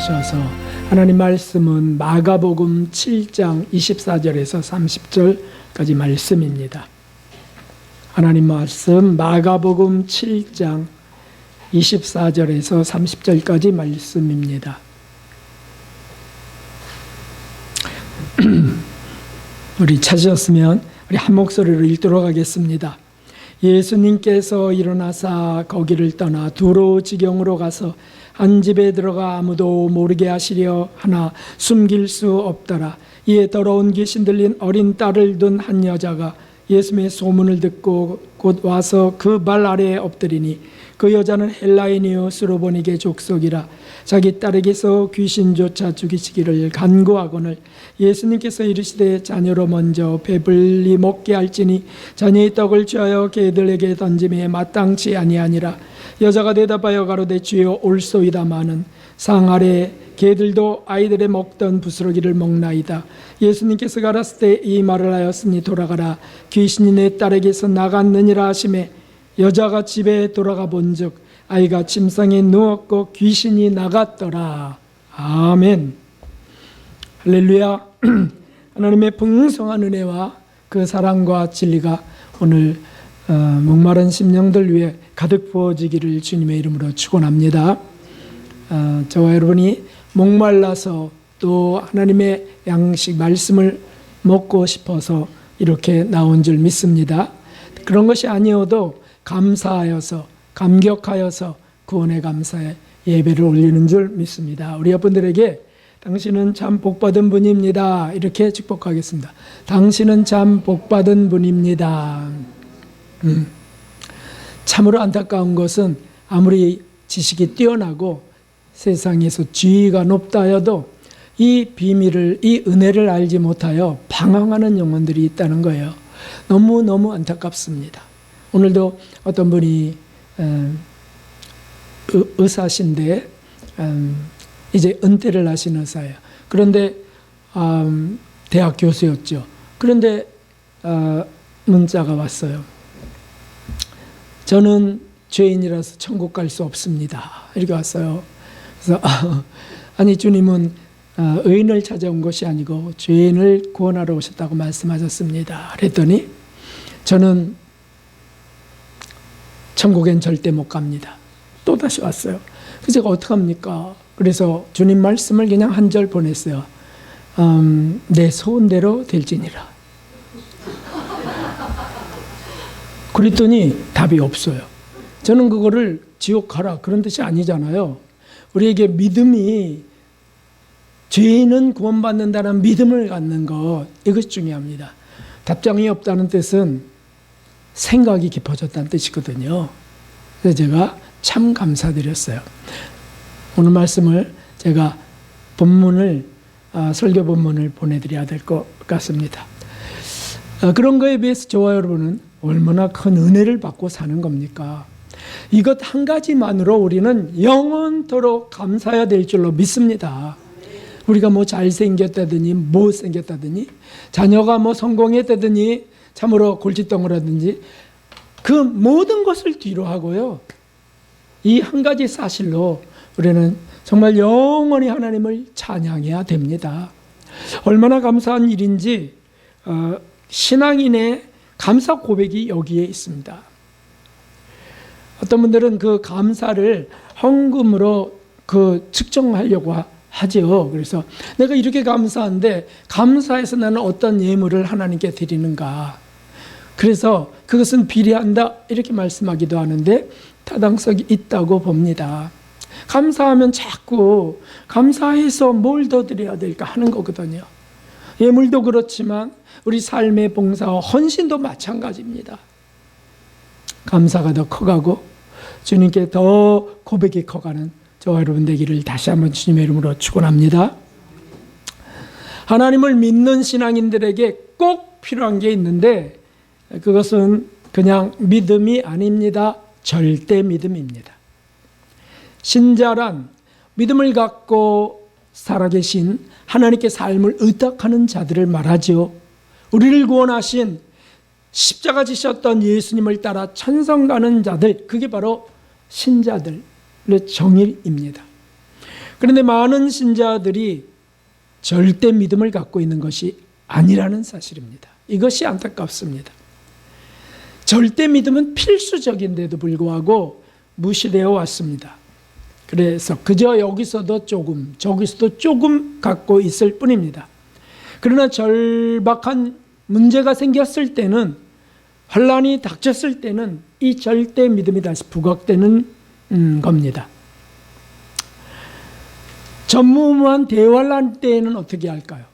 주셔서 하나님 말씀은 마가복음 7장 24절에서 30절까지 말씀입니다. 하나님 말씀 마가복음 7장 24절에서 30절까지 말씀입니다. 우리 찾으셨으면 우리 한 목소리로 읽도록 하겠습니다. 예수님께서 일어나사 거기를 떠나 두로 지경으로 가서 한 집에 들어가 아무도 모르게 하시려 하나 숨길 수 없더라. 이에 더러운 귀신 들린 어린 딸을 둔 한 여자가 예수님의 소문을 듣고 곧 와서 그 발 아래에 엎드리니 그 여자는 헬라인이요 스로보니게 족속이라. 자기 딸에게서 귀신조차 죽이시기를 간구하거늘 예수님께서 이르시되 자녀로 먼저 배불리 먹게 할지니 자녀의 떡을 취하여 개들에게 던짐에 마땅치 아니하니라. 여자가 대답하여 가로되 주여 올소이다마는 상 아래 개들도 아이들의 먹던 부스러기를 먹나이다. 예수님께서 가라사대 때 이 말을 하였으니 돌아가라 귀신이 내 딸에게서 나갔느니라 하시매 여자가 집에 돌아가 본즉 아이가 침상에 누웠고 귀신이 나갔더라. 아멘. 할렐루야. 하나님의 풍성한 은혜와 그 사랑과 진리가 오늘 목마른 심령들 위해 가득 부어지기를 주님의 이름으로 축원합니다. 저와 여러분이 목말라서 또 하나님의 양식 말씀을 먹고 싶어서 이렇게 나온 줄 믿습니다. 그런 것이 아니어도 감사하여서 감격하여서 구원의 감사에 예배를 올리는 줄 믿습니다. 우리 여러분들에게 당신은 참 복받은 분입니다. 이렇게 축복하겠습니다. 당신은 참 복받은 분입니다. 참으로 안타까운 것은 아무리 지식이 뛰어나고 세상에서 지위가 높다 하여도 이 비밀을, 이 은혜를 알지 못하여 방황하는 영혼들이 있다는 거예요. 너무너무 안타깝습니다. 오늘도 어떤 분이 의사신데 이제 은퇴를 하신 의사예요. 그런데 대학 교수였죠. 그런데 문자가 왔어요. 저는 죄인이라서 천국 갈 수 없습니다. 이렇게 왔어요. 그래서 아니 주님은 의인을 찾아온 것이 아니고 죄인을 구원하러 오셨다고 말씀하셨습니다. 그랬더니 저는 천국엔 절대 못 갑니다. 또 다시 왔어요. 그래서 제가 어떡합니까? 그래서 주님 말씀을 그냥 한 절 보냈어요. 내 소원대로 될지니라. 그랬더니 답이 없어요. 저는 그거를 지옥 가라 그런 뜻이 아니잖아요. 우리에게 믿음이 죄인은 구원받는다는 믿음을 갖는 것, 이것이 중요합니다. 답장이 없다는 뜻은 생각이 깊어졌다는 뜻이거든요. 그래서 제가 참 감사드렸어요. 오늘 말씀을 제가 본문을 설교 본문을 보내드려야 될 것 같습니다. 그런 거에 비해서 저와 여러분은 얼마나 큰 은혜를 받고 사는 겁니까? 이것 한 가지만으로 우리는 영원토록 감사해야 될 줄로 믿습니다. 우리가 뭐 잘생겼다더니 못생겼다더니 자녀가 뭐 성공했다더니 참으로 골칫덩어리라든지 그 모든 것을 뒤로 하고요. 이 한 가지 사실로 우리는 정말 영원히 하나님을 찬양해야 됩니다. 얼마나 감사한 일인지 신앙인의 감사 고백이 여기에 있습니다. 어떤 분들은 그 감사를 헌금으로 측정하려고 하죠. 그래서 내가 이렇게 감사한데 감사해서 나는 어떤 예물을 하나님께 드리는가. 그래서 그것은 비례한다 이렇게 말씀하기도 하는데 타당성이 있다고 봅니다. 감사하면 자꾸 감사해서 뭘 더 드려야 될까 하는 거거든요. 예물도 그렇지만 우리 삶의 봉사와 헌신도 마찬가지입니다. 감사가 더 커가고 주님께 더 고백이 커가는 저와 여러분 되기를 다시 한번 주님의 이름으로 축원합니다. 하나님을 믿는 신앙인들에게 꼭 필요한 게 있는데 그것은 그냥 믿음이 아닙니다. 절대 믿음입니다. 신자란 믿음을 갖고 살아계신 하나님께 삶을 의탁하는 자들을 말하죠. 우리를 구원하신 십자가 지셨던 예수님을 따라 천성 가는 자들, 그게 바로 신자들의 정의입니다. 그런데 많은 신자들이 절대 믿음을 갖고 있는 것이 아니라는 사실입니다. 이것이 안타깝습니다. 절대 믿음은 필수적인데도 불구하고 무시되어 왔습니다. 그래서 그저 여기서도 조금, 저기서도 조금 갖고 있을 뿐입니다. 그러나 절박한 문제가 생겼을 때는, 환란이 닥쳤을 때는 이 절대 믿음이 다시 부각되는 겁니다. 전무후무한 대환란 때에는 어떻게 할까요?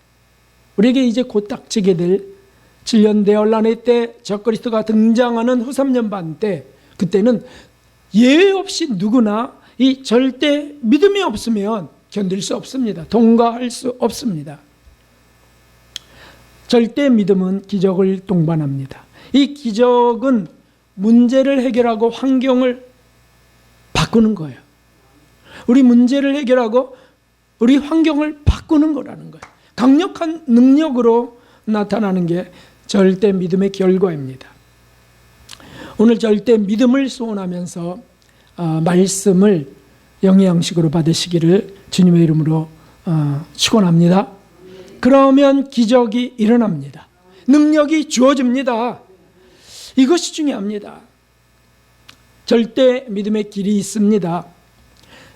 우리에게 이제 곧 닥치게 될 7년 대환란의 때, 적그리스도가 등장하는 후 3년 반 때, 그때는 예외 없이 누구나 이 절대 믿음이 없으면 견딜 수 없습니다. 통과할 수 없습니다. 절대 믿음은 기적을 동반합니다. 이 기적은 문제를 해결하고 환경을 바꾸는 거예요. 우리 문제를 해결하고 우리 환경을 바꾸는 거라는 거예요. 강력한 능력으로 나타나는 게 절대 믿음의 결과입니다. 오늘 절대 믿음을 소원하면서 말씀을 영양식으로 받으시기를 주님의 이름으로 축원합니다. 그러면 기적이 일어납니다. 능력이 주어집니다. 이것이 중요합니다. 절대 믿음의 길이 있습니다.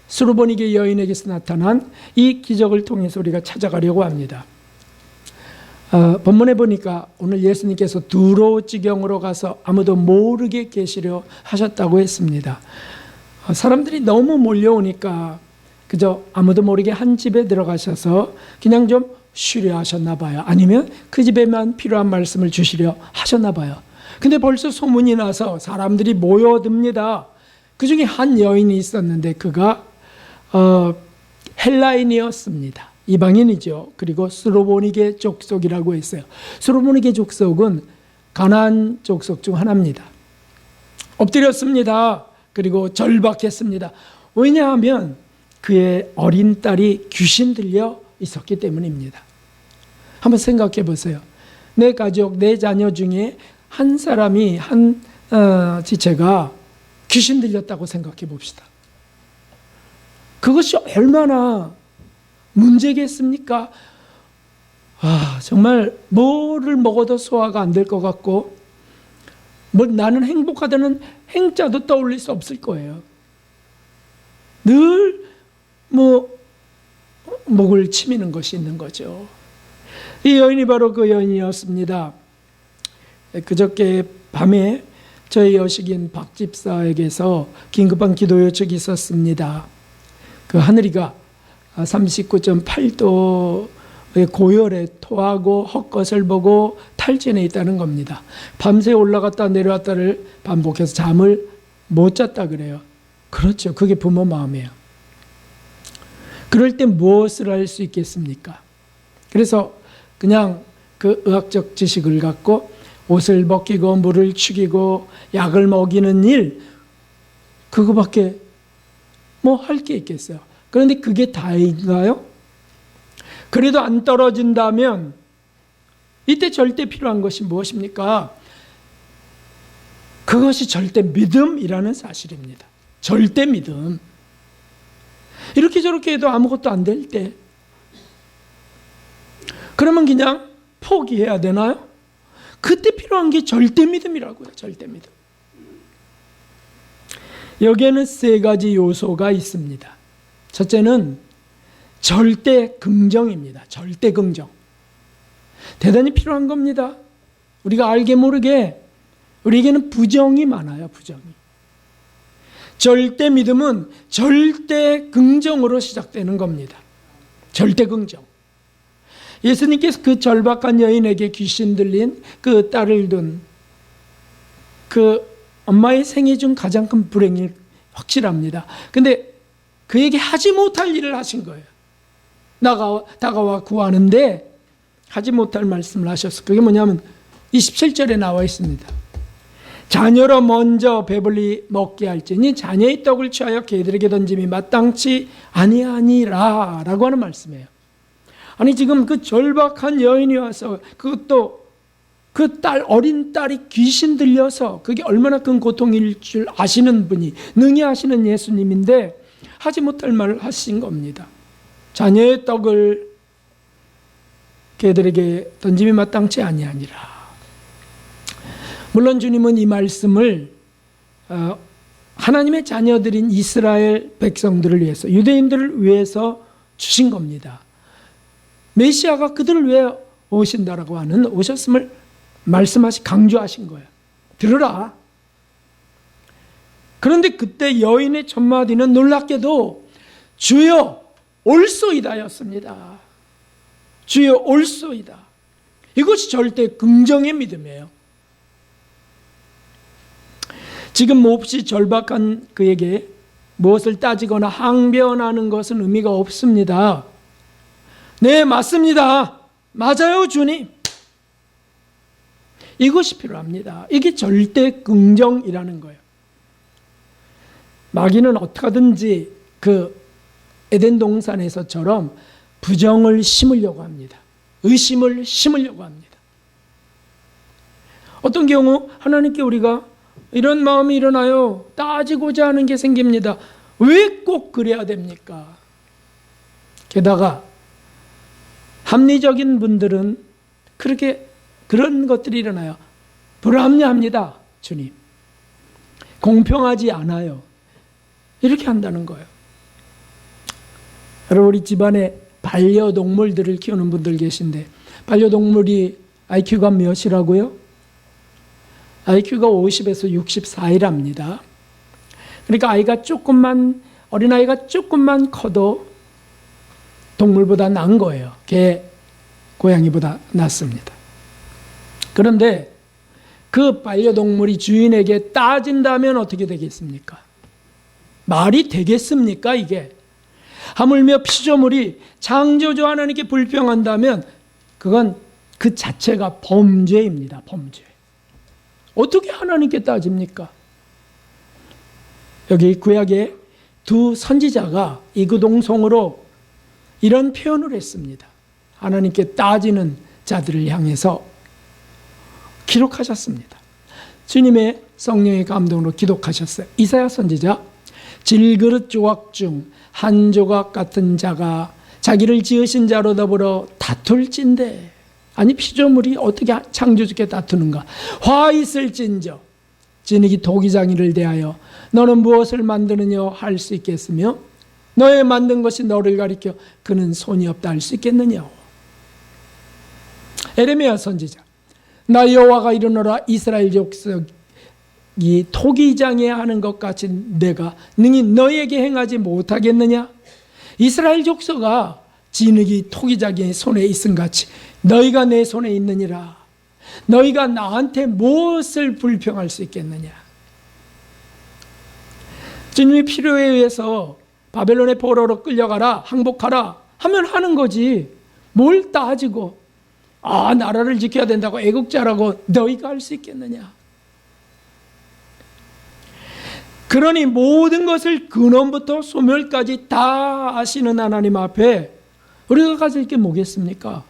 수르보니게 여인에게서 나타난 이 기적을 통해서 우리가 찾아가려고 합니다. 본문에 보니까 오늘 예수님께서 두로 지경으로 가서 아무도 모르게 계시려 하셨다고 했습니다. 사람들이 너무 몰려오니까 그저 아무도 모르게 한 집에 들어가셔서 그냥 좀 쉬려 하셨나 봐요. 아니면 그 집에만 필요한 말씀을 주시려 하셨나 봐요. 근데 벌써 소문이 나서 사람들이 모여듭니다. 그 중에 한 여인이 있었는데 그가 헬라인이었습니다. 이방인이죠. 그리고 수로보니게 족속이라고 했어요. 수로보니게 족속은 가나안 족속 중 하나입니다. 엎드렸습니다. 그리고 절박했습니다. 왜냐하면 그의 어린 딸이 귀신 들려 있었기 때문입니다. 한번 생각해 보세요. 내 가족, 내 자녀 중에 한 사람이, 한 지체가 귀신 들렸다고 생각해 봅시다. 그것이 얼마나 문제겠습니까? 정말 뭐를 먹어도 소화가 안 될 것 같고, 나는 행복하다는 행자도 떠올릴 수 없을 거예요. 늘 목을 치미는 것이 있는 거죠. 이 여인이 바로 그 여인이었습니다. 그저께 밤에 저희 여식인 박 집사에게서 긴급한 기도 요청이 있었습니다. 그 하늘이가 39.8도의 고열에 토하고 헛것을 보고 탈진해 있다는 겁니다. 밤새 올라갔다 내려왔다를 반복해서 잠을 못 잤다 그래요. 그렇죠. 그게 부모 마음이에요. 그럴 때 무엇을 할 수 있겠습니까? 그래서 그냥 그 의학적 지식을 갖고 옷을 벗기고 물을 죽이고 약을 먹이는 일, 그거밖에 할 게 있겠어요. 그런데 그게 다인가요? 그래도 안 떨어진다면 이때 절대 필요한 것이 무엇입니까? 그것이 절대 믿음이라는 사실입니다. 절대 믿음. 이렇게 저렇게 해도 아무것도 안 될 때, 그러면 그냥 포기해야 되나요? 그때 필요한 게 절대 믿음이라고요. 절대 믿음. 여기에는 세 가지 요소가 있습니다. 첫째는 절대 긍정입니다. 절대 긍정. 대단히 필요한 겁니다. 우리가 알게 모르게 우리에게는 부정이 많아요. 부정이. 절대 믿음은 절대 긍정으로 시작되는 겁니다. 절대 긍정. 예수님께서 그 절박한 여인에게 귀신 들린 그 딸을 둔 그 엄마의 생애 중 가장 큰 불행이 확실합니다. 근데 그에게 하지 못할 일을 하신 거예요. 다가와 구하는데 하지 못할 말씀을 하셨어요. 그게 뭐냐면 27절에 나와 있습니다. 자녀로 먼저 배불리 먹게 할지니 자녀의 떡을 취하여 개들에게 던짐이 마땅치 아니하니라 라고 하는 말씀이에요. 아니 지금 그 절박한 여인이 와서 그것도 그 어린 딸이 귀신 들려서 그게 얼마나 큰 고통일 줄 아시는 분이, 능히 아시는 예수님인데 하지 못할 말을 하신 겁니다. 자녀의 떡을 걔들에게 던짐이 마땅치 아니하니라. 물론 주님은 이 말씀을 하나님의 자녀들인 이스라엘 백성들을 위해서, 유대인들을 위해서 주신 겁니다. 메시아가 그들을 위해 오신다라고 하는, 오셨음을 강조하신 거예요. 들으라. 그런데 그때 여인의 첫마디는 놀랍게도 주여 올소이다였습니다. 주여 올소이다. 이것이 절대 긍정의 믿음이에요. 지금 몹시 절박한 그에게 무엇을 따지거나 항변하는 것은 의미가 없습니다. 네, 맞습니다. 맞아요, 주님. 이것이 필요합니다. 이게 절대 긍정이라는 거예요. 마귀는 어떻게든지 그 에덴 동산에서처럼 부정을 심으려고 합니다. 의심을 심으려고 합니다. 어떤 경우 하나님께 우리가 이런 마음이 일어나요. 따지고자 하는 게 생깁니다. 왜 꼭 그래야 됩니까? 게다가 합리적인 분들은 그런 것들이 일어나요. 불합리합니다, 주님. 공평하지 않아요. 이렇게 한다는 거예요. 여러분, 우리 집안에 반려동물들을 키우는 분들 계신데, 반려동물이 IQ가 몇이라고요? IQ가 50에서 64이랍니다. 그러니까 어린아이가 조금만 커도 동물보다 나은 거예요. 개, 고양이보다 낫습니다. 그런데 그 반려동물이 주인에게 따진다면 어떻게 되겠습니까? 말이 되겠습니까, 이게? 하물며 피조물이 창조주 하나님께 불평한다면 그건 그 자체가 범죄입니다. 범죄. 어떻게 하나님께 따집니까? 여기 구약의 두 선지자가 이구동성으로 이런 표현을 했습니다. 하나님께 따지는 자들을 향해서 기록하셨습니다. 주님의 성령의 감동으로 기록하셨어요. 이사야 선지자, 질그릇 조각 중 한 조각 같은 자가 자기를 지으신 자로 더불어 다툴진대. 아니, 피조물이 어떻게 창조주께 다투는가? 화 있을진저 진흙이 도기장이를 대하여 너는 무엇을 만드느냐 할 수 있겠으며 너의 만든 것이 너를 가리켜 그는 손이 없다 할 수 있겠느냐? 에레미야 선지자, 나 여호와가 이르노라. 이스라엘 족속이 토기장에 하는 것 같이 내가 능히 너에게 행하지 못하겠느냐? 이스라엘 족속아, 진흙이 토기장의 손에 있음 같이 너희가 내 손에 있느니라. 너희가 나한테 무엇을 불평할 수 있겠느냐? 주님이 필요에 의해서 바벨론의 포로로 끌려가라, 항복하라 하면 하는 거지. 뭘 따지고 나라를 지켜야 된다고 애국자라고 너희가 할 수 있겠느냐? 그러니 모든 것을 근원부터 소멸까지 다 아시는 하나님 앞에 우리가 가질 게 뭐겠습니까?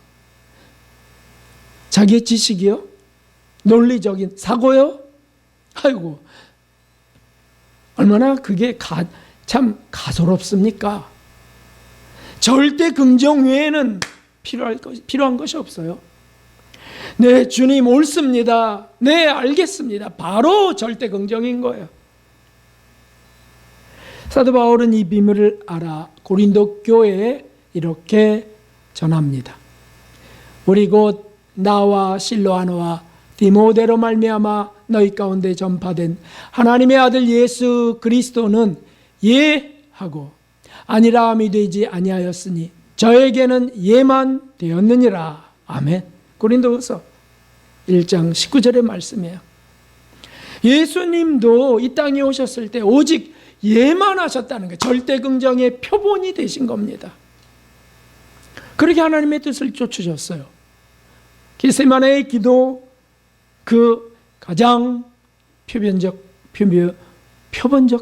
자기의 지식이요? 논리적인 사고요? 아이고, 얼마나 그게 참 가소롭습니까? 절대 긍정 외에는 필요한 것이 없어요. 네, 주님 옳습니다. 네, 알겠습니다. 바로 절대 긍정인 거예요. 사도 바울은 이 비밀을 알아 고린도 교회에 이렇게 전합니다. 우리 곧 나와 실로아노와 디모데로 말미암아 너희 가운데 전파된 하나님의 아들 예수 그리스도는 예하고 아니라함이 되지 아니하였으니 저에게는 예만 되었느니라. 아멘. 고린도후서 1장 19절의 말씀이에요. 예수님도 이 땅에 오셨을 때 오직 예만 하셨다는 거예요. 절대 긍정의 표본이 되신 겁니다. 그렇게 하나님의 뜻을 쫓으셨어요. 겟세마네의 기도, 그 가장 표본적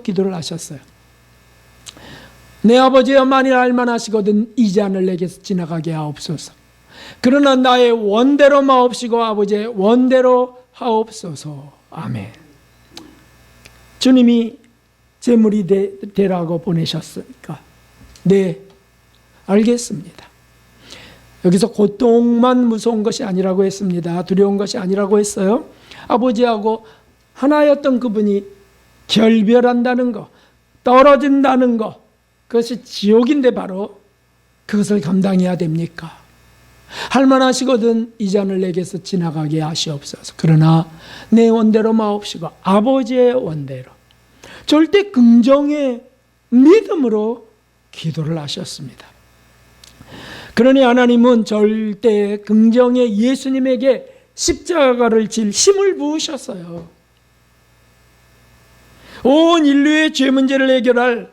기도를 하셨어요. 내 아버지여, 만일 알만하시거든 이 잔을 내게서 지나가게 하옵소서. 그러나 나의 원대로 마옵시고 아버지의 원대로 하옵소서. 아멘. 주님이 제물이 되라고 보내셨으니까 네, 알겠습니다. 여기서 고통만 무서운 것이 아니라고 했습니다. 두려운 것이 아니라고 했어요. 아버지하고 하나였던 그분이 결별한다는 것, 떨어진다는 것, 그것이 지옥인데 바로 그것을 감당해야 됩니까? 할만하시거든 이 잔을 내게서 지나가게 하시옵소서. 그러나 내 원대로 마옵시고 아버지의 원대로, 절대 긍정의 믿음으로 기도를 하셨습니다. 그러니 하나님은 절대 긍정의 예수님에게 십자가를 질 힘을 부으셨어요. 온 인류의 죄 문제를 해결할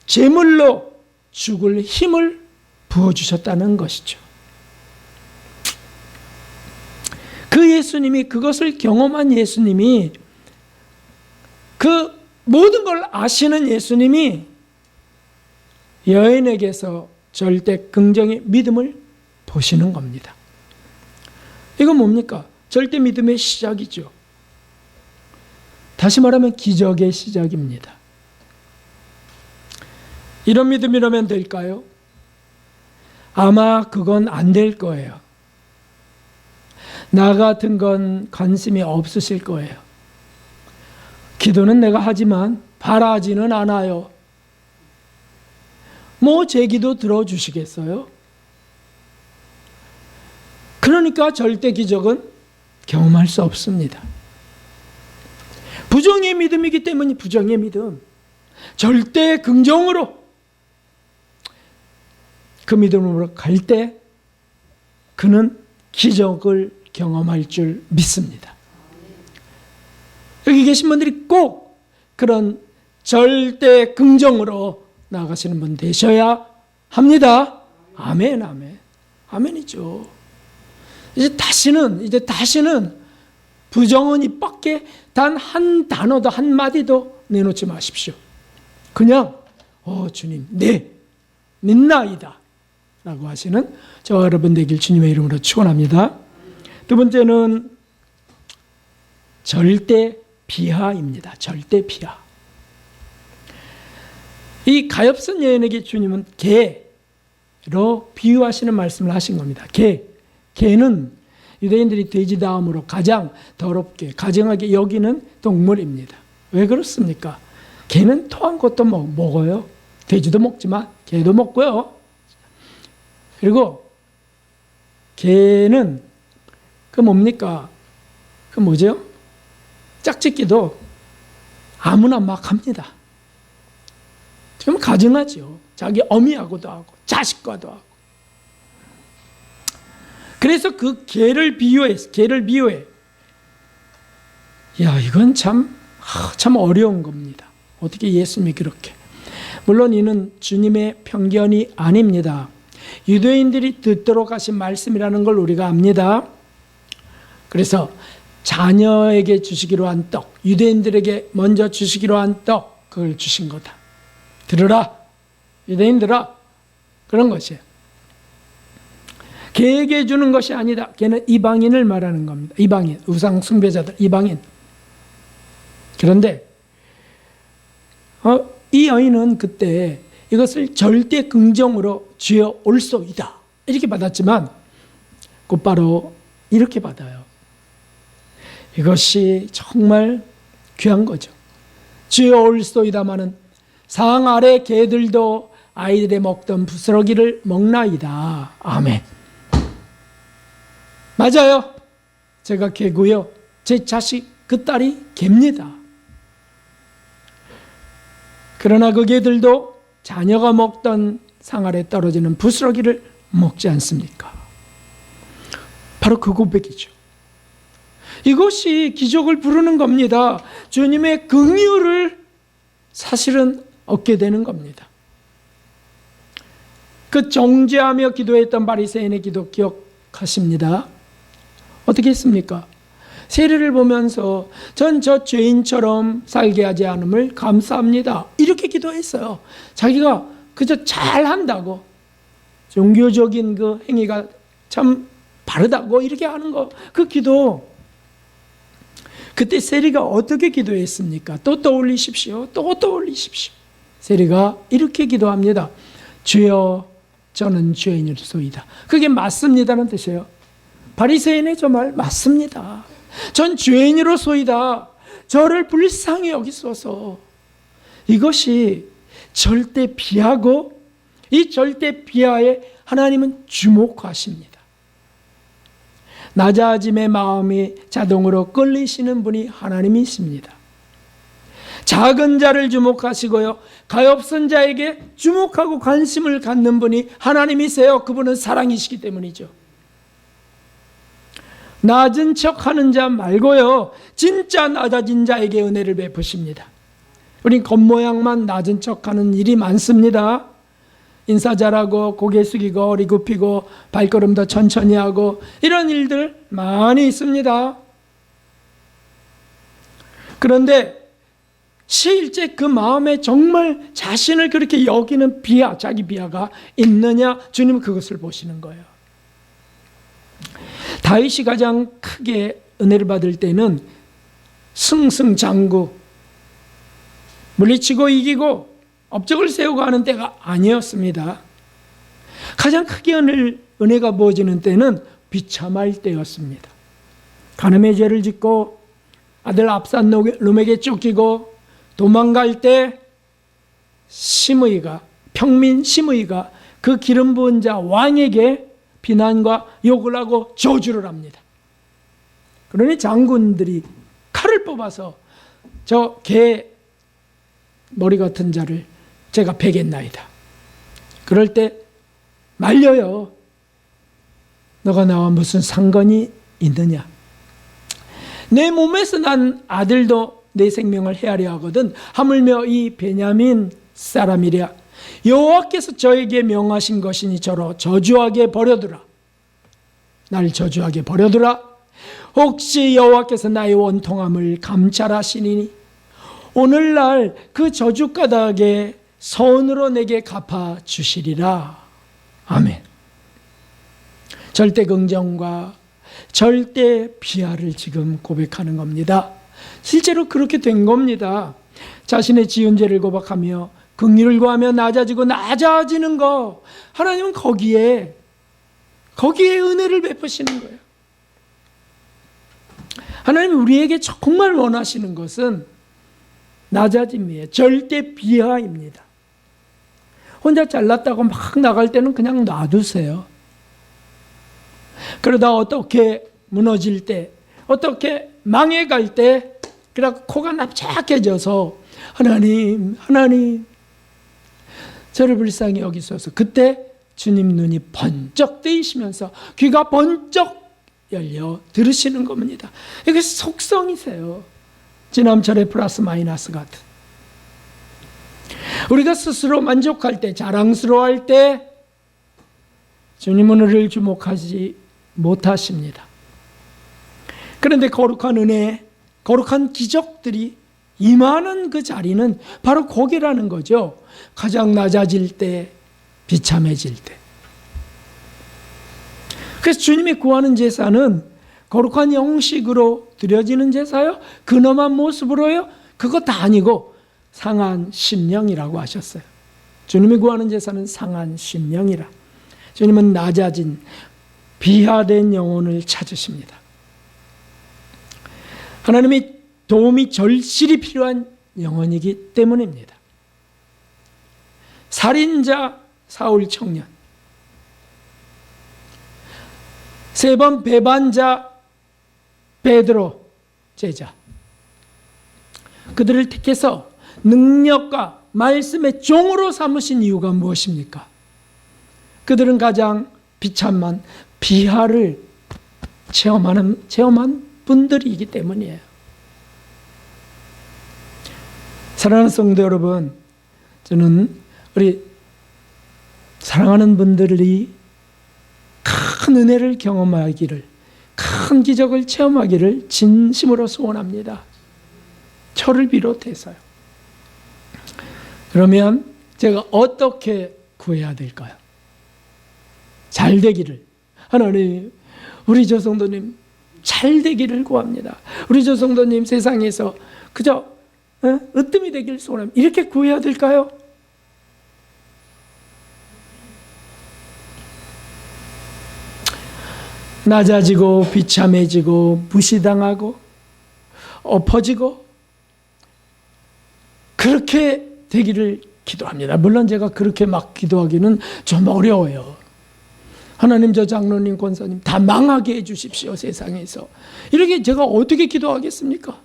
제물로 죽을 힘을 부어주셨다는 것이죠. 그 예수님이, 그것을 경험한 예수님이, 그 모든 걸 아시는 예수님이 여인에게서 절대 긍정의 믿음을 보시는 겁니다. 이건 뭡니까? 절대 믿음의 시작이죠. 다시 말하면 기적의 시작입니다. 이런 믿음이라면 될까요? 아마 그건 안 될 거예요. 나 같은 건 관심이 없으실 거예요. 기도는 내가 하지만 바라지는 않아요. 뭐 제 기도 들어주시겠어요? 그러니까 절대 기적은 경험할 수 없습니다. 부정의 믿음이기 때문에 부정의 믿음, 절대 긍정으로 그 믿음으로 갈 때 그는 기적을 경험할 줄 믿습니다. 여기 계신 분들이 꼭 그런 절대 긍정으로 나아가시는 분 되셔야 합니다. 아멘, 아멘. 아멘이죠. 이제 다시는 부정은 입 밖에 단 한 단어도 한마디도 내놓지 마십시오. 그냥 주님, 네, 믿나이다 라고 하시는 저와 여러분 되길 주님의 이름으로 축원합니다. 두 번째는 절대 비하입니다. 절대 비하. 이 가엾은 여인에게 주님은 개로 비유하시는 말씀을 하신 겁니다. 개는 유대인들이 돼지 다음으로 가장 더럽게, 가증하게 여기는 동물입니다. 왜 그렇습니까? 개는 토한 것도 먹어요. 돼지도 먹지만 개도 먹고요. 그리고 개는 그 뭡니까? 그 뭐죠? 짝짓기도 아무나 막 합니다. 좀 가증하죠. 자기 어미하고도 하고 자식과도 하고. 그래서 그 개를 비유해. 야, 이건 참 어려운 겁니다. 어떻게 예수님이 그렇게. 물론 이는 주님의 편견이 아닙니다. 유대인들이 듣도록 하신 말씀이라는 걸 우리가 압니다. 그래서 자녀에게 주시기로 한 떡, 유대인들에게 먼저 주시기로 한 떡, 그걸 주신 거다. 들으라, 유대인들아, 그런 것이에요. 개에게 주는 것이 아니다. 개는 이방인을 말하는 겁니다. 이방인, 우상 숭배자들, 이방인. 그런데 이 여인은 그때 이것을 절대 긍정으로 쥐어 올소이다 이렇게 받았지만 곧바로 이렇게 받아요. 이것이 정말 귀한 거죠. 쥐어 올소이다마는 상 아래 개들도 아이들의 먹던 부스러기를 먹나이다. 아멘. 맞아요. 제가 개고요. 제 자식, 그 딸이 개입니다. 그러나 그 개들도 자녀가 먹던 상 아래 떨어지는 부스러기를 먹지 않습니까? 바로 그 고백이죠. 이것이 기적을 부르는 겁니다. 주님의 긍휼을 사실은 얻게 되는 겁니다. 그 정죄하며 기도했던 바리새인의 기도 기억하십니다. 어떻게 했습니까? 세례를 보면서 전 저 죄인처럼 살게 하지 않음을 감사합니다. 이렇게 기도했어요. 자기가 그저 잘한다고, 종교적인 그 행위가 참 바르다고 이렇게 하는 거, 그 기도. 그때 세리가 어떻게 기도했습니까? 또 떠올리십시오. 또 떠올리십시오. 세리가 이렇게 기도합니다. 주여 저는 죄인이로소이다. 그게 맞습니다는 뜻이에요. 바리새인의 저 말 맞습니다. 전 죄인으로소이다. 저를 불쌍히 여기소서. 이것이 절대 비하고 이 절대 비하에 하나님은 주목하십니다. 낮아짐의 마음이 자동으로 끌리시는 분이 하나님이십니다. 작은 자를 주목하시고요, 가엾은 자에게 주목하고 관심을 갖는 분이 하나님이세요. 그분은 사랑이시기 때문이죠. 낮은 척하는 자 말고요, 진짜 낮아진 자에게 은혜를 베푸십니다. 우린 겉모양만 낮은 척하는 일이 많습니다. 인사 잘하고 고개 숙이고 허리 굽히고 발걸음도 천천히 하고 이런 일들 많이 있습니다. 그런데 실제 그 마음에 정말 자신을 그렇게 여기는 비하, 자기 비하가 있느냐, 주님은 그것을 보시는 거예요. 다윗이 가장 크게 은혜를 받을 때는 승승장구, 물리치고 이기고 업적을 세우고 하는 때가 아니었습니다. 가장 크게 은혜가 부어지는 때는 비참할 때였습니다. 간음의 죄를 짓고 아들 압살롬에게 쫓기고 도망갈 때 평민 시므이가 그 기름 부은 자 왕에게 비난과 욕을 하고 저주를 합니다. 그러니 장군들이 칼을 뽑아서 저 개 머리 같은 자를 제가 베겠나이다. 그럴 때 말려요. 너가 나와 무슨 상관이 있느냐? 내 몸에서 난 아들도 내 생명을 헤아려 하거든. 하물며 이 베냐민 사람이랴. 여호와께서 저에게 명하신 것이니 저로 저주하게 버려두라. 날 저주하게 버려두라. 혹시 여호와께서 나의 원통함을 감찰하시니 오늘날 그 저주가닥에 선으로 내게 갚아주시리라. 아멘. 절대 긍정과 절대 비하를 지금 고백하는 겁니다. 실제로 그렇게 된 겁니다. 자신의 지은 죄를 고백하며 긍휼을 구하며 낮아지는 거, 하나님은 거기에 은혜를 베푸시는 거예요. 하나님이 우리에게 정말 원하시는 것은 낮아짐이에요. 절대 비하입니다. 혼자 잘났다고 막 나갈 때는 그냥 놔두세요. 그러다 어떻게 무너질 때, 어떻게 망해갈 때, 그래서 코가 납작해져서 하나님 저를 불쌍히 여기소서. 그때 주님 눈이 번쩍 뜨이시면서 귀가 번쩍 열려 들으시는 겁니다. 이게 속성이세요. 지남철의 플러스 마이너스 같은. 우리가 스스로 만족할 때, 자랑스러워할 때 주님은 우리를 주목하지 못하십니다. 그런데 거룩한 은혜, 거룩한 기적들이 임하는 그 자리는 바로 거기라는 거죠. 가장 낮아질 때, 비참해질 때. 그래서 주님이 구하는 제사는 거룩한 형식으로 드려지는 제사요? 근엄한 모습으로요? 그거 다 아니고 상한 심령이라고 하셨어요. 주님이 구하는 제사는 상한 심령이라. 주님은 낮아진 비하된 영혼을 찾으십니다. 하나님이 도움이 절실히 필요한 영혼이기 때문입니다. 살인자 사울 청년, 3번 배반자 베드로 제자, 그들을 택해서 능력과 말씀의 종으로 삼으신 이유가 무엇입니까? 그들은 가장 비참한 비하를 체험한 분들이기 때문이에요. 사랑하는 성도 여러분, 저는 우리 사랑하는 분들이 큰 은혜를 경험하기를, 큰 기적을 체험하기를 진심으로 소원합니다. 저를 비롯해서요. 그러면 제가 어떻게 구해야 될까요? 잘 되기를. 하나님, 우리 저 성도님 잘 되기를 구합니다. 우리 저 성도님 세상에서 그저 으뜸이 되길 소원합니다. 이렇게 구해야 될까요? 낮아지고 비참해지고 무시당하고 엎어지고 그렇게 되기를 기도합니다. 물론 제가 그렇게 막 기도하기는 좀 어려워요. 하나님, 저 장로님, 권사님 다 망하게 해주십시오, 세상에서. 이렇게 제가 어떻게 기도하겠습니까?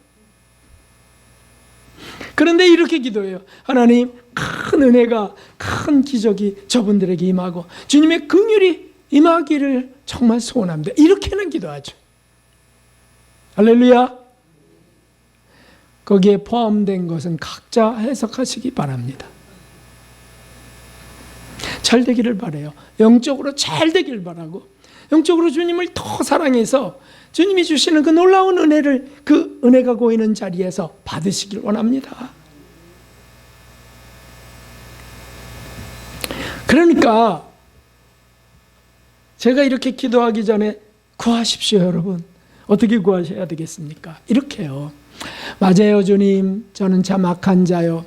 그런데 이렇게 기도해요. 하나님, 큰 은혜가, 큰 기적이 저분들에게 임하고 주님의 긍휼이 임하기를 정말 소원합니다. 이렇게는 기도하죠. 할렐루야. 거기에 포함된 것은 각자 해석하시기 바랍니다. 잘 되기를 바라요. 영적으로 잘 되기를 바라고, 영적으로 주님을 더 사랑해서 주님이 주시는 그 놀라운 은혜를, 그 은혜가 고이는 자리에서 받으시길 원합니다. 그러니까 제가 이렇게 기도하기 전에 구하십시오, 여러분. 어떻게 구하셔야 되겠습니까? 이렇게요. 맞아요, 주님. 저는 참 악한 자요,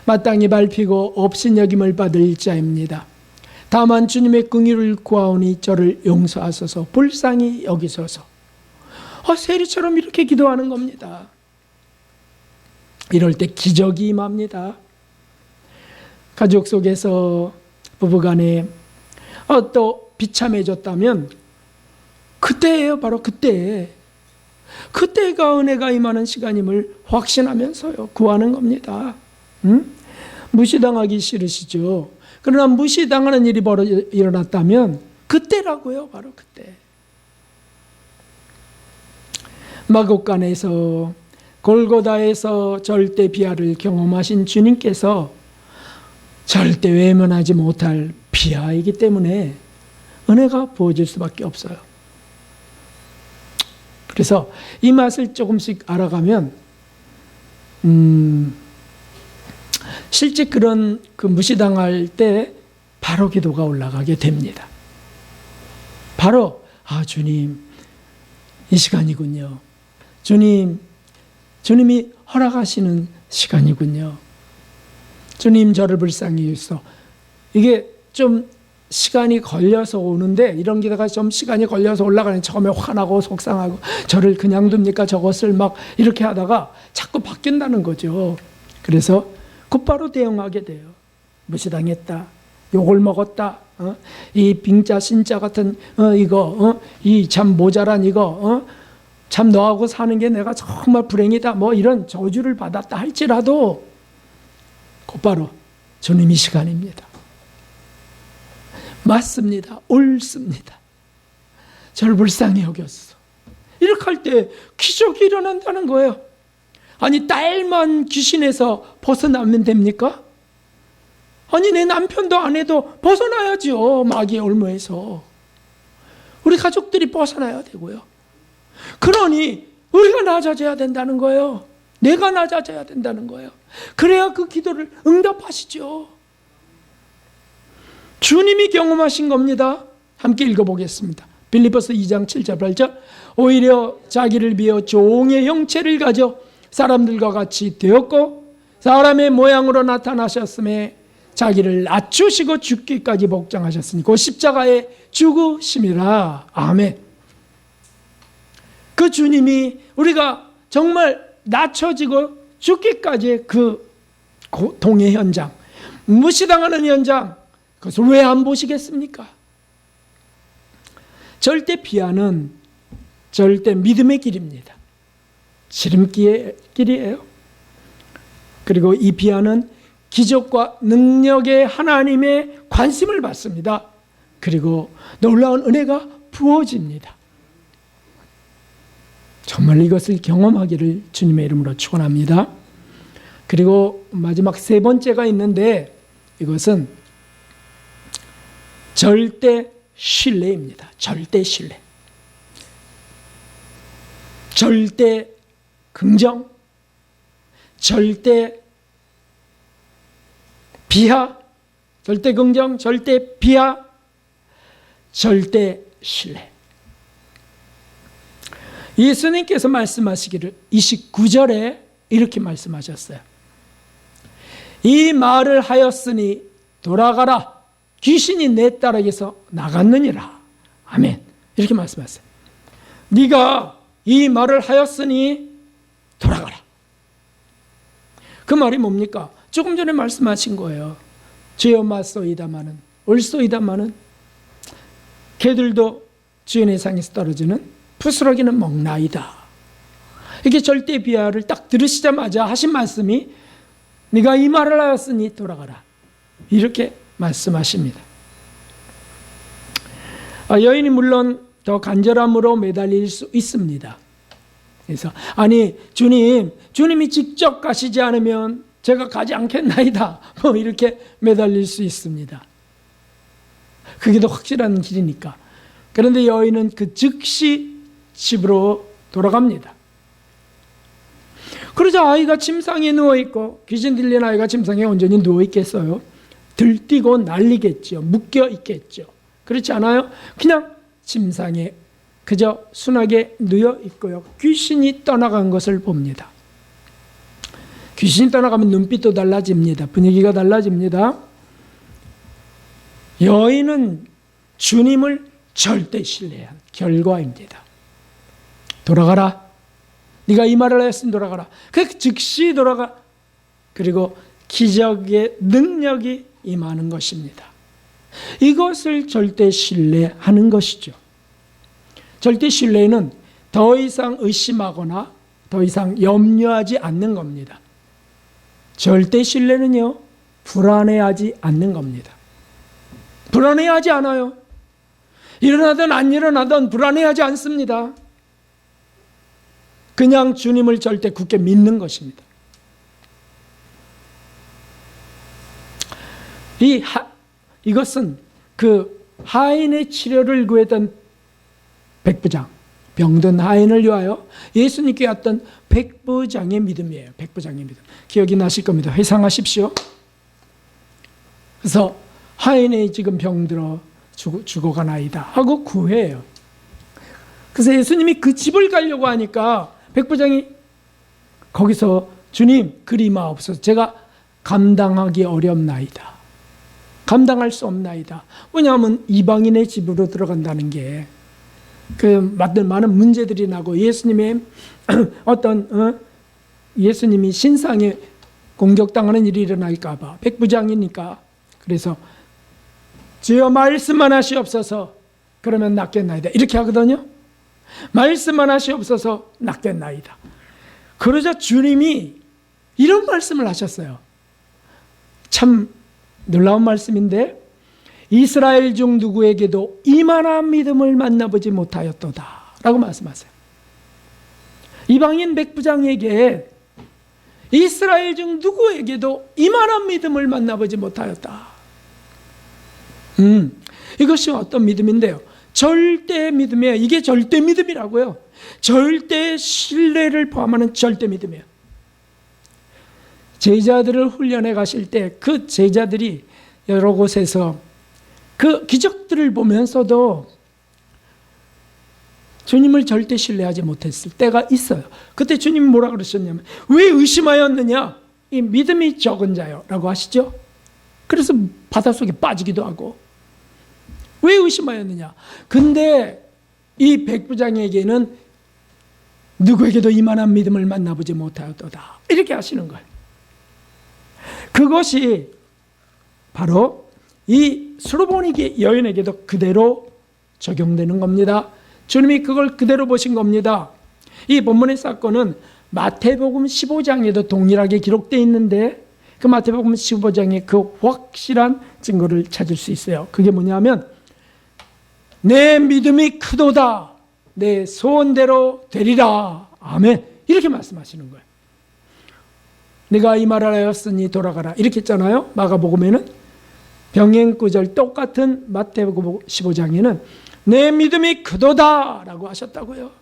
마땅히 밟히고 업신여김을 받을 자입니다. 다만 주님의 긍휼을 구하오니 저를 용서하소서, 불쌍히 여기소서. 세리처럼 이렇게 기도하는 겁니다. 이럴 때 기적이 임합니다. 가족 속에서 부부간에 또 비참해졌다면 그때예요. 바로 그때가 은혜가 임하는 시간임을 확신하면서요, 구하는 겁니다. 무시당하기 싫으시죠? 그러나 무시당하는 일이 일어났다면 그때라고요. 바로 그때. 마곡간에서, 골고다에서 절대 비하를 경험하신 주님께서 절대 외면하지 못할 비하이기 때문에 은혜가 부어질 수밖에 없어요. 그래서 이 맛을 조금씩 알아가면 실제 그런 무시당할 때 바로 기도가 올라가게 됩니다. 바로 주님, 이 시간이군요. 주님이 허락하시는 시간이군요. 주님, 저를 불쌍히 여기소. 이게 좀 시간이 걸려서 오는데, 이런 기도가 좀 시간이 걸려서 올라가는, 처음에 화나고 속상하고 저를 그냥 둡니까? 저것을 막 이렇게 하다가 자꾸 바뀐다는 거죠. 그래서 곧바로 대응하게 돼요. 무시당했다, 욕을 먹었다, 이 빙자 신자 같은 이거, 이 참 모자란 이거, 참 너하고 사는 게 내가 정말 불행이다, 뭐 이런 저주를 받았다 할지라도 곧바로 주님, 이 시간입니다. 맞습니다. 옳습니다. 저를 불쌍히 여겼어. 이렇게 할 때 기적이 일어난다는 거예요. 아니, 딸만 귀신에서 벗어나면 됩니까? 아니, 내 남편도 아내도 벗어나야죠. 마귀의 올무에서. 우리 가족들이 벗어나야 되고요. 그러니 우리가 낮아져야 된다는 거예요. 내가 낮아져야 된다는 거예요. 그래야 그 기도를 응답하시죠. 주님이 경험하신 겁니다. 함께 읽어보겠습니다. 빌립보서 2장 7절 8절. 오히려 자기를 비어 종의 형체를 가져 사람들과 같이 되었고 사람의 모양으로 나타나셨음에 자기를 낮추시고 죽기까지 복종하셨으니 그 십자가에 죽으심이라. 아멘. 그 주님이 우리가 정말 낮춰지고 죽기까지의 그 고통의 현장, 무시당하는 현장, 그것을 왜 안 보시겠습니까? 절대 비하는 절대 믿음의 길입니다. 지름길의 길이에요. 그리고 이 비하는 기적과 능력의 하나님의 관심을 받습니다. 그리고 놀라운 은혜가 부어집니다. 정말 이것을 경험하기를 주님의 이름으로 축원합니다. 그리고 마지막 세 번째가 있는데, 이것은 절대 신뢰입니다. 절대 신뢰. 절대 긍정, 절대 비하, 절대 긍정, 절대 비하, 절대 신뢰. 예수님께서 말씀하시기를 29절에 이렇게 말씀하셨어요. 이 말을 하였으니 돌아가라, 귀신이 내 딸에게서 나갔느니라. 아멘. 이렇게 말씀하세요. 네가 이 말을 하였으니 돌아가라. 그 말이 뭡니까? 조금 전에 말씀하신 거예요. 죄여 맞소이다마는 옳소이다마는 개들도 주인의 상에서 떨어지는 부스러기는 먹나이다. 이게 절대 비하를 딱 들으시자마자 하신 말씀이 네가 이 말을 하였으니 돌아가라. 이렇게 말씀하십니다. 여인이 물론 더 간절함으로 매달릴 수 있습니다. 그래서 아니 주님이 직접 가시지 않으면 제가 가지 않겠나이다. 뭐 이렇게 매달릴 수 있습니다. 그게 더 확실한 길이니까. 그런데 여인은 그 즉시 집으로 돌아갑니다. 그러자 아이가 침상에 누워있고, 귀신 들린 아이가 침상에 온전히 누워있겠어요? 들뛰고 난리겠죠. 묶여있겠죠. 그렇지 않아요? 그냥 침상에 그저 순하게 누워있고요. 귀신이 떠나간 것을 봅니다. 귀신이 떠나가면 눈빛도 달라집니다. 분위기가 달라집니다. 여인은 주님을 절대 신뢰한 결과입니다. 돌아가라. 네가 이 말을 했으니 돌아가라. 그 즉시 돌아가. 그리고 기적의 능력이 임하는 것입니다. 이것을 절대 신뢰하는 것이죠. 절대 신뢰는 더 이상 의심하거나 더 이상 염려하지 않는 겁니다. 절대 신뢰는요, 불안해하지 않는 겁니다. 불안해하지 않아요. 일어나든 안 일어나든 불안해하지 않습니다. 그냥 주님을 절대 굳게 믿는 것입니다. 이것은 그 하인의 치료를 구했던 백부장, 병든 하인을 위하여 예수님께 왔던 백부장의 믿음이에요. 백부장의 믿음. 기억이 나실 겁니다. 회상하십시오. 그래서 하인이 지금 병들어 죽어가나이다 하고 구해요. 그래서 예수님이 그 집을 가려고 하니까 백부장이 거기서 주님 그리 마옵소서. 제가 감당하기 어렵나이다. 감당할 수 없나이다. 왜냐하면 이방인의 집으로 들어간다는 게 많은 문제들이 나고 예수님의 예수님이 신상에 공격당하는 일이 일어날까 봐 백부장이니까 그래서 주여 말씀만 하시옵소서. 그러면 낫겠나이다. 이렇게 하거든요. 말씀만 하시옵소서. 낫겠나이다. 그러자 주님이 이런 말씀을 하셨어요. 참 놀라운 말씀인데 이스라엘 중 누구에게도 이만한 믿음을 만나보지 못하였도다 라고 말씀하세요. 이방인 백부장에게 이스라엘 중 누구에게도 이만한 믿음을 만나보지 못하였다. 이것이 어떤 믿음인데요? 절대 믿음이에요. 이게 절대 믿음이라고요. 절대 신뢰를 포함하는 절대 믿음이에요. 제자들을 훈련해 가실 때 그 제자들이 여러 곳에서 그 기적들을 보면서도 주님을 절대 신뢰하지 못했을 때가 있어요. 그때 주님이 뭐라 그러셨냐면 왜 의심하였느냐? 이 믿음이 적은 자요 라고 하시죠. 그래서 바닷속에 빠지기도 하고 왜 의심하였느냐? 근데 이 백부장에게는 누구에게도 이만한 믿음을 만나보지 못하였도다 이렇게 하시는 거예요. 그것이 바로 이 수로보니게 여인에게도 그대로 적용되는 겁니다. 주님이 그걸 그대로 보신 겁니다. 이 본문의 사건은 마태복음 15장에도 동일하게 기록되어 있는데 그 마태복음 15장에 그 확실한 증거를 찾을 수 있어요. 그게 뭐냐면 내 믿음이 크도다. 내 소원대로 되리라. 아멘. 이렇게 말씀하시는 거예요. 내가 이 말을 하였으니 돌아가라. 이렇게 했잖아요. 마가복음에는 병행 구절 똑같은 마태복음 15장에는 내 믿음이 크도다 라고 하셨다고요.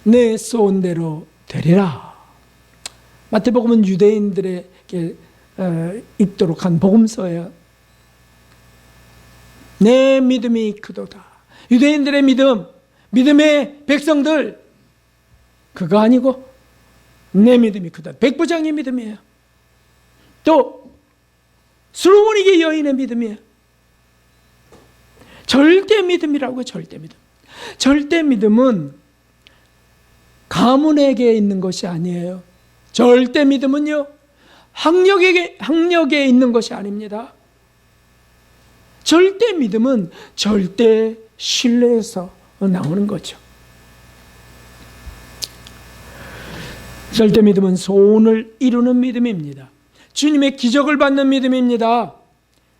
내 소원대로 되리라. 마태복음은 유대인들에게 읽도록 한 복음서예요. 내 믿음이 크도다. 유대인들의 믿음의 백성들, 그거 아니고 내 믿음이 크다. 백부장의 믿음이에요. 또 수로보니게 여인의 믿음이에요. 절대 믿음이라고요. 절대 믿음. 절대 믿음은 가문에게 있는 것이 아니에요. 절대 믿음은요, 학력에 있는 것이 아닙니다. 절대 믿음은 절대 신뢰에서 나오는 거죠. 절대 믿음은 소원을 이루는 믿음입니다. 주님의 기적을 받는 믿음입니다.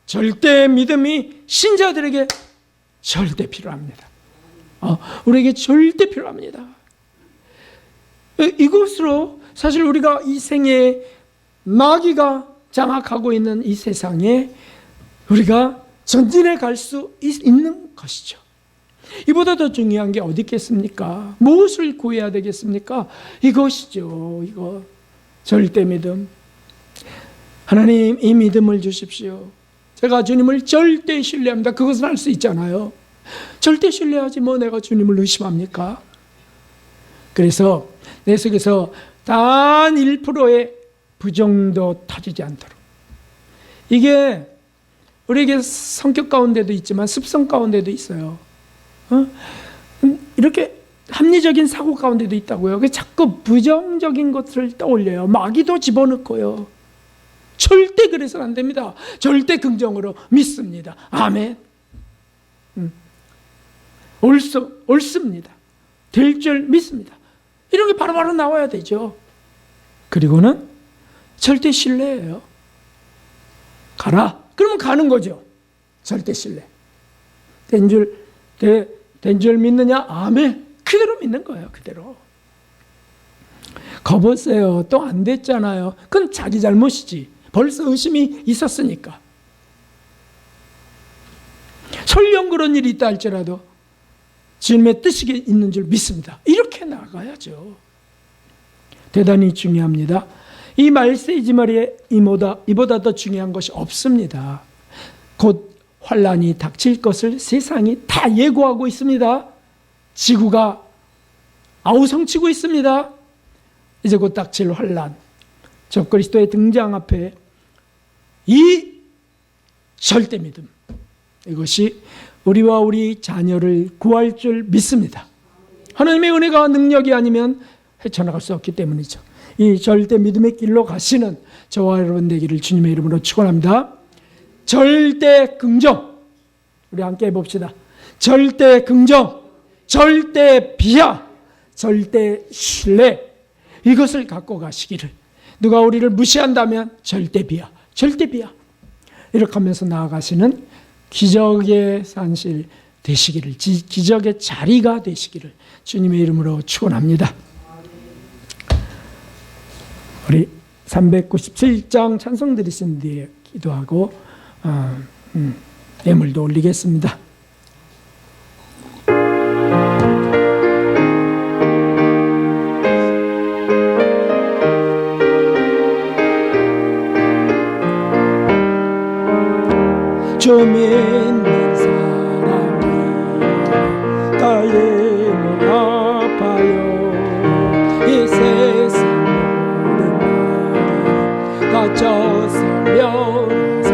절대 믿음이 신자들에게 절대 필요합니다. 우리에게 절대 필요합니다. 이것으로 사실 우리가 이 생에 마귀가 장악하고 있는 이 세상에 우리가 전진해 갈 수 있는 것이죠. 이보다 더 중요한 게 어디 있겠습니까? 무엇을 구해야 되겠습니까? 이것이죠. 이거 절대 믿음. 하나님, 이 믿음을 주십시오. 제가 주님을 절대 신뢰합니다. 그것은 할 수 있잖아요. 절대 신뢰하지 뭐 내가 주님을 의심합니까? 그래서 내 속에서 단 1%의 부정도 터지지 않도록. 이게 우리에게 성격 가운데도 있지만 습성 가운데도 있어요. 이렇게 합리적인 사고 가운데도 있다고요. 자꾸 부정적인 것을 떠올려요. 마귀도 집어넣고요. 절대 그래서는 안 됩니다. 절대 긍정으로 믿습니다. 아멘. 옳습니다. 될 줄 믿습니다. 이런 게 바로바로 나와야 되죠. 그리고는 절대 신뢰예요. 가라. 그러면 가는 거죠. 절대 신뢰. 된 줄 믿느냐? 아멘. 그대로 믿는 거예요. 그대로. 거보세요. 또 안 됐잖아요. 그건 자기 잘못이지. 벌써 의심이 있었으니까. 설령 그런 일이 있다 할지라도 주님의 뜻이 있는 줄 믿습니다. 이렇게 나가야죠. 대단히 중요합니다. 이 말세지 말이에 이보다 더 중요한 것이 없습니다. 곧 환란이 닥칠 것을 세상이 다 예고하고 있습니다. 지구가 아우성치고 있습니다. 이제 곧 닥칠 환란, 적그리스도의 등장 앞에 이 절대 믿음, 이것이 우리와 우리 자녀를 구할 줄 믿습니다. 하나님의 은혜가 능력이 아니면 헤쳐나갈 수 없기 때문이죠. 이 절대 믿음의 길로 가시는 저와 여러분 되기를 주님의 이름으로 축원합니다. 절대 긍정, 우리 함께 해봅시다. 절대 긍정, 절대 비하, 절대 신뢰, 이것을 갖고 가시기를. 누가 우리를 무시한다면 절대 비하, 절대 비하, 이렇게 하면서 나아가시는 기적의 산실 되시기를, 기적의 자리가 되시기를 주님의 이름으로 축원합니다. 우리 397장 찬송 드리신 뒤에 기도하고 예물도 올리겠습니다. 주 믿는 사람이 다행을 아파요. 이 세상 모든 말이 갇혀서 멸하세.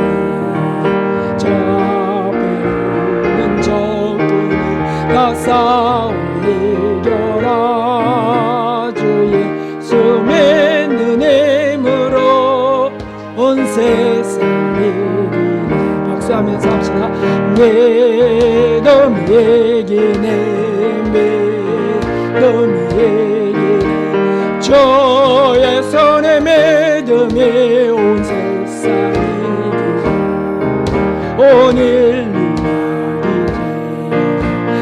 저 앞에 있는 적군을 다 싸워 이겨라. 주 예수 믿는 힘으로 온 세상이 하면서 합시다. 믿음이 이기네, 믿음이 이기네. 주의 손에 믿음이 온 세상이 온 인류 말이지.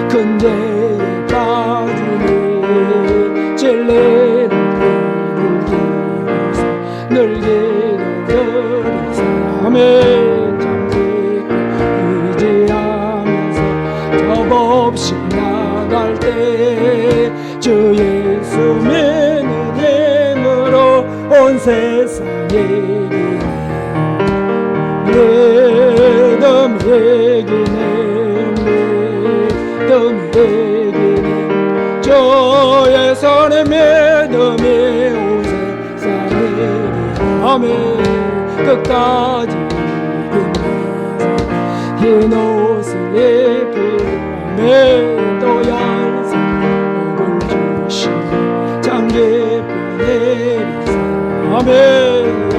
근데에 빠지니 진리를 늘 기도드리세. 아멘. 없이 나갈 때 주 예수 믿는 힘으로 온 세상에 믿음 이기네, 믿음 이기네. 주의 손에 믿음이 온 세상에 아멘. 끝까지 이기네. 것을 예배함에 또 양상 복을 주시니 장계뿐 내리사 아멘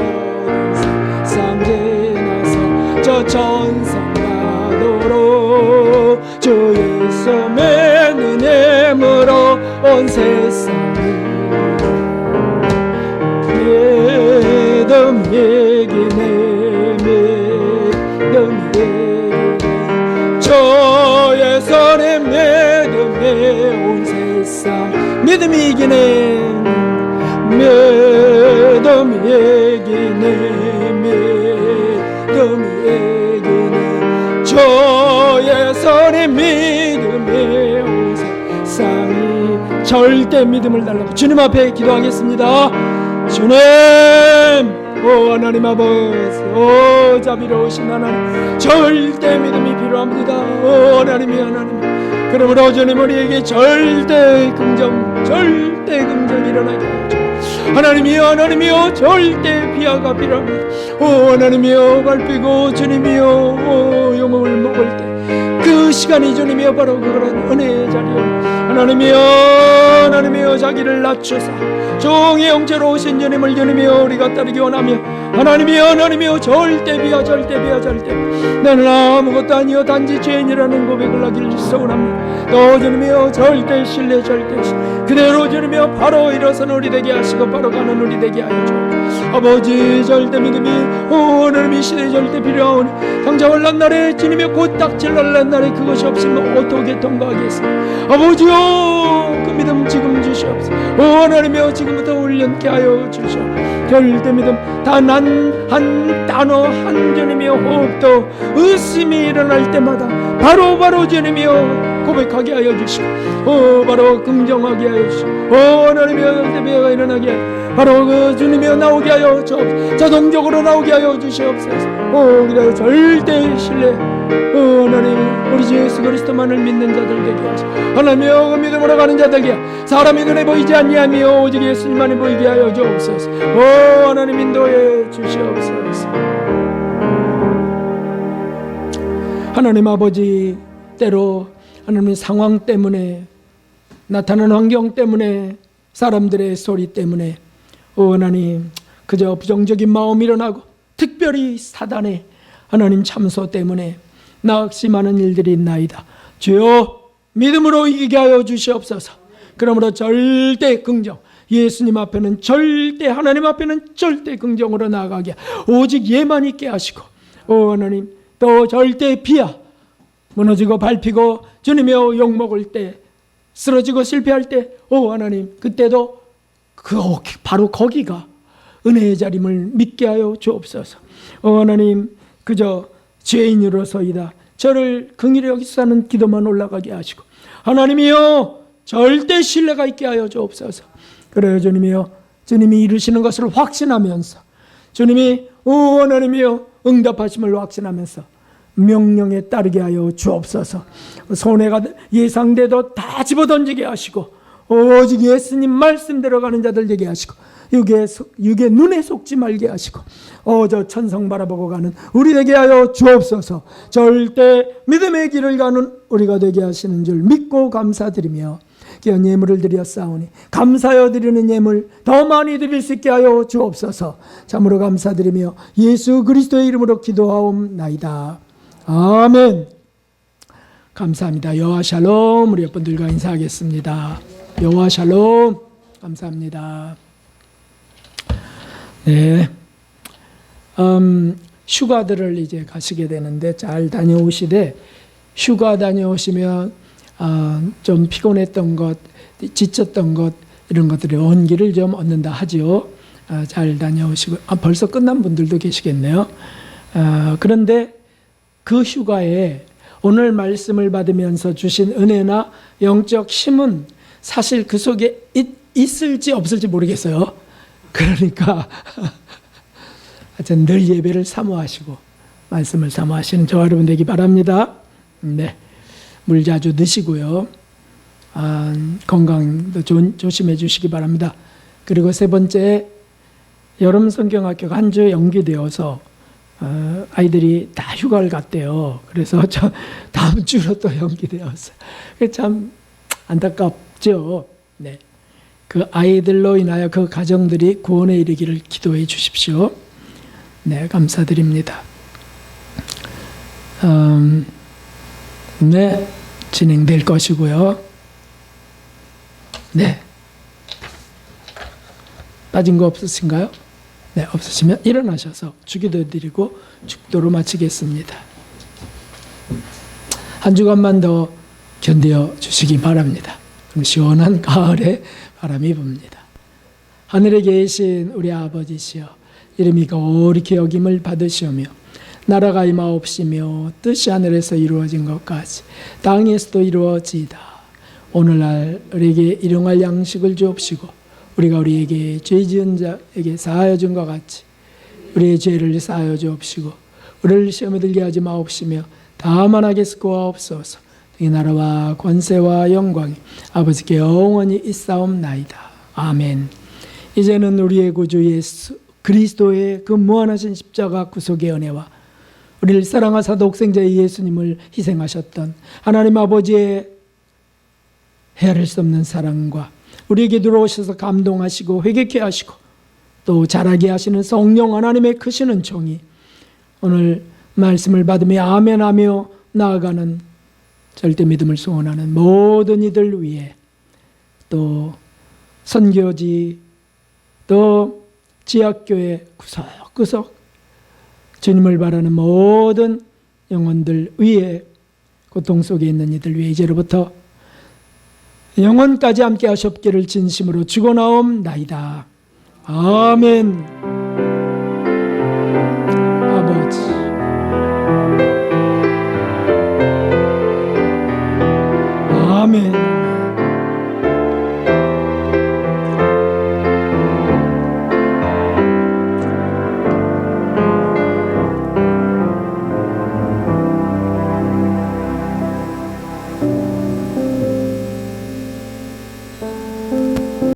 상제 나서 저 천상 가도록 주 예수 믿음으로 온 세상을 믿음 얘기네 믿음 얘기네 주 예수의 믿음에 온 세상 믿음이 이기네 믿음 얘기네 믿음 얘기네 주 예수의 믿음에 온 세상이 절대 믿음을 달라고 주님 앞에 기도하겠습니다. 주님, 오 하나님 아버지, 오 자비로우신 하나님, 절대 믿음이 필요합니다. 오 하나님이 하나님, 그러므로 주님 우리에게 절대 긍정 일어나게 하죠. 하나님이여 하나님이여 절대 비하가 필요합니다. 오 하나님이여 밟히고 주님이여 오 영혼을 먹을 때 그 시간이 주님이여 바로 그런 은혜의 자리요. 하나님이여 자기를 낮추사 종의 형체로 오신 주님을 주님이여 우리가 따르기 원하며 하나님이여 절대 비하 나는 아무것도 아니요 단지 죄인이라는 고백을 하기를 소원합니다. 또 주님이여 절대 신뢰 그대로 주님이여 바로 일어서는 우리 되게 하시고 바로 가는 우리 되게 하여 주옵소서. 아버지 절대 믿음이 하나님 이 시대에 절대 필요하오니 당장 올란 날에 주님의 곧 닥칠 올란 날에 그것이 없으면 어떻게 통과하겠습니까? 아버지요 그 믿음 지금 주시옵소서. 하나님이여 지금부터 훈련케 하여 주시옵소서. 절대 믿음 단 한 단어 한 주님이여 호흡도 의심이 일어날 때마다 바로 주님이여 고백하게 하여 주시고 바로 긍정하게 하여 주시고 하나님이여 절대 비하가 일어나게 하여 바로 그 주님이여 나오게 하여 주옵소서. 자동적으로 나오게 하여 주시옵소서. 그래서 절대 신뢰 하나님 우리 주 예수 그리스도만을 믿는 자들 되게 하시고 하나님이여 그 믿음으로 가는 자들에게 사람의 눈에 보이지 아니하며 오직 예수님만이 보이게 하여 주옵소서. 하나님 인도해 주시옵소서. 하나님 아버지 때로 하나님 상황 때문에 나타나는 환경 때문에 사람들의 소리 때문에 하나님 그저 부정적인 마음이 일어나고 특별히 사단의 하나님 참소 때문에 낙심하는 일들이 있나이다. 주여 믿음으로 이기게 하여 주시옵소서. 그러므로 절대 긍정 예수님 앞에는 절대 하나님 앞에는 절대 긍정으로 나아가게 오직 예만 있게 하시고 하나님 또 절대 비하 무너지고 밟히고 주님이여 욕먹을 때 쓰러지고 실패할 때 하나님 그때도 바로 거기가 은혜의 자림을 믿게 하여 주옵소서. 하나님 그저 죄인으로서이다 저를 긍휼히 여기사는 기도만 올라가게 하시고 하나님이여 절대 신뢰가 있게 하여 주옵소서. 그래요 주님이여 주님이 이루시는 것을 확신하면서 주님이 하나님이여 응답하심을 확신하면서 명령에 따르게 하여 주옵소서. 손해가 예상돼도 다 집어던지게 하시고 오직 예수님 말씀대로 가는 자들 되게 하시고 육의 눈에 속지 말게 하시고 저 천성 바라보고 가는 우리 되게 하여 주옵소서. 절대 믿음의 길을 가는 우리가 되게 하시는 줄 믿고 감사드리며 귀한 예물을 드렸사오니 감사하여 드리는 예물 더 많이 드릴 수 있게 하여 주옵소서. 참으로 감사드리며 예수 그리스도의 이름으로 기도하옵나이다. 아멘. 감사합니다. 여호와 샬롬. 우리 여러분들과 인사하겠습니다. 여호와 샬롬. 감사합니다. 네. 휴가들을 이제 가시게 되는데 잘 다녀오시되 휴가 다녀오시면 좀 피곤했던 것, 지쳤던 것 이런 것들의 온기를 좀 얻는다 하죠. 잘 다녀오시고 벌써 끝난 분들도 계시겠네요. 그런데 그 휴가에 오늘 말씀을 받으면서 주신 은혜나 영적 힘은 사실 그 속에 있을지 없을지 모르겠어요. 그러니까 하여튼 늘 예배를 사모하시고 말씀을 사모하시는 저와 여러분 되기 바랍니다. 네, 물 자주 드시고요. 건강도 조심해 주시기 바랍니다. 그리고 세 번째, 여름 성경학교가 한 주 연기되어서 아이들이 다 휴가를 갔대요. 그래서 저 다음 주로 또 연기되었어요. 참 안타깝죠. 네. 그 아이들로 인하여 그 가정들이 구원에 이르기를 기도해 주십시오. 네, 감사드립니다. 네, 진행될 것이고요. 네. 빠진 거 없으신가요? 네, 없으시면 일어나셔서 주기도 드리고 축도로 마치겠습니다. 한 주간만 더 견뎌 주시기 바랍니다. 그럼 시원한 가을의 바람이 붑니다. 하늘에 계신 우리 아버지시여, 이름이 거룩히 여김을 받으시오며 나라가 임하옵시며 뜻이 하늘에서 이루어진 것까지 땅에서도 이루어지이다. 오늘날 우리에게 일용할 양식을 주옵시고 우리가 우리에게 죄 지은 자에게 사하여 준 것 같이 우리의 죄를 사하여 주옵시고 우리를 시험에 들게 하지 마옵시며 다만 하게 스코하옵소서. 이 나라와 권세와 영광이 아버지께 영원히 있사옵나이다. 아멘. 이제는 우리의 구주 예수 그리스도의 그 무한하신 십자가 구속의 은혜와 우리를 사랑하사 독생자의 예수님을 희생하셨던 하나님 아버지의 헤아릴 수 없는 사랑과 우리에게 들어오셔서 감동하시고 회개케 하시고 또 자라게 하시는 성령 하나님의 크시는 종이 오늘 말씀을 받으며 아멘하며 나아가는 절대 믿음을 소원하는 모든 이들 위해 또 선교지 또 지역교회 구석구석 주님을 바라는 모든 영혼들 위해 고통 속에 있는 이들 위해 이제로부터 영원까지 함께 하셨기를 진심으로 축원하옵나이다. 아멘. 아버지 아멘.